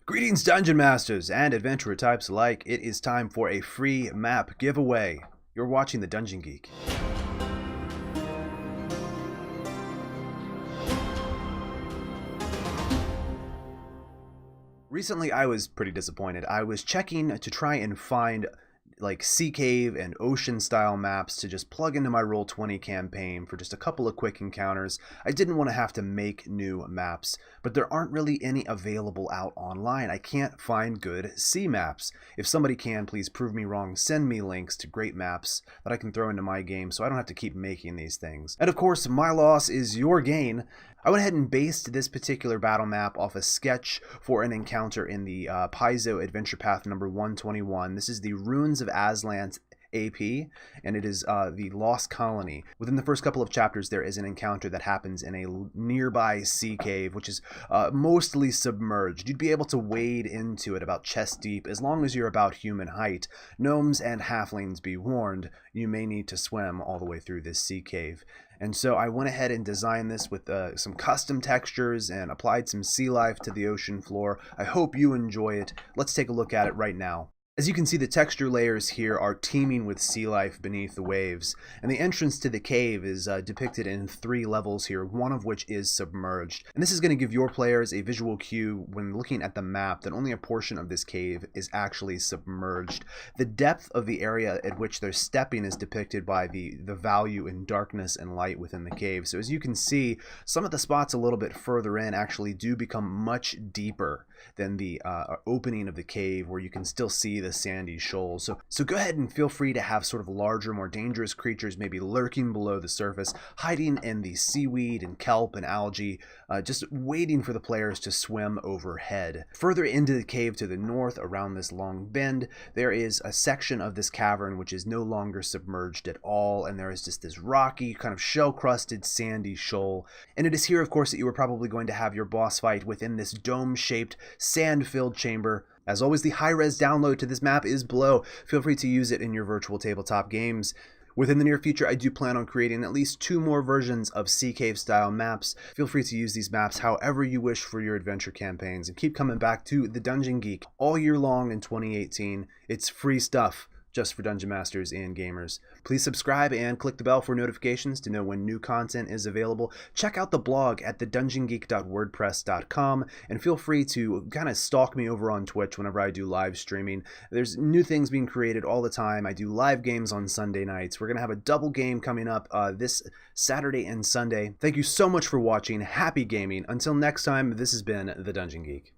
Greetings, Dungeon Masters and adventurer types alike. It is time for a free map giveaway. You're watching The Dungeon Geek. Recently, I was pretty disappointed. I was checking to try and find like sea cave and ocean style maps to just plug into my Roll20 campaign for just a couple of quick encounters. I didn't want to have to make new maps, but there aren't really any available out online. I can't find good sea maps. If somebody can, please prove me wrong. Send me links to great maps that I can throw into my game so I don't have to keep making these things. And of course, my loss is your gain. I went ahead and based this particular battle map off a sketch for an encounter in the Paizo Adventure Path number 121. This is the Ruins of Aslan's AP, and it is the Lost Colony. Within the first couple of chapters, there is an encounter that happens in a nearby sea cave, which is mostly submerged. You'd be able to wade into it about chest deep as long as you're about human height. Gnomes and halflings, be warned, you may need to swim all the way through this sea cave. And so I went ahead and designed this with some custom textures and applied some sea life to the ocean floor. I hope you enjoy it. Let's take a look at it right now. As you can see, the texture layers here are teeming with sea life beneath the waves, and the entrance to the cave is depicted in 3 levels here, one of which is submerged. And this is going to give your players a visual cue when looking at the map that only a portion of this cave is actually submerged. The depth of the area at which they're stepping is depicted by the value in darkness and light within the cave. So as you can see, some of the spots a little bit further in actually do become much deeper than the opening of the cave, where you can still see the sandy shoals. So go ahead and feel free to have sort of larger, more dangerous creatures maybe lurking below the surface, hiding in the seaweed and kelp and algae, just waiting for the players to swim overhead. Further into the cave to the north, around this long bend, there is a section of this cavern which is no longer submerged at all, and there is just this rocky, kind of shell-crusted, sandy shoal. And it is here, of course, that you are probably going to have your boss fight within this dome-shaped, sand-filled chamber. As always, the high-res download to this map is below. Feel free to use it in your virtual tabletop games. Within the near future, I do plan on creating at least 2 more versions of Sea Cave style maps. Feel free to use these maps however you wish for your adventure campaigns, and keep coming back to The Dungeon Geek all year long in 2018. It's free stuff just for Dungeon Masters and gamers. Please subscribe and click the bell for notifications to know when new content is available. Check out the blog at thedungeongeek.wordpress.com, and feel free to kind of stalk me over on Twitch whenever I do live streaming. There's new things being created all the time. I do live games on Sunday nights. We're going to have a double game coming up this Saturday and Sunday. Thank you so much for watching. Happy gaming. Until next time, this has been The Dungeon Geek.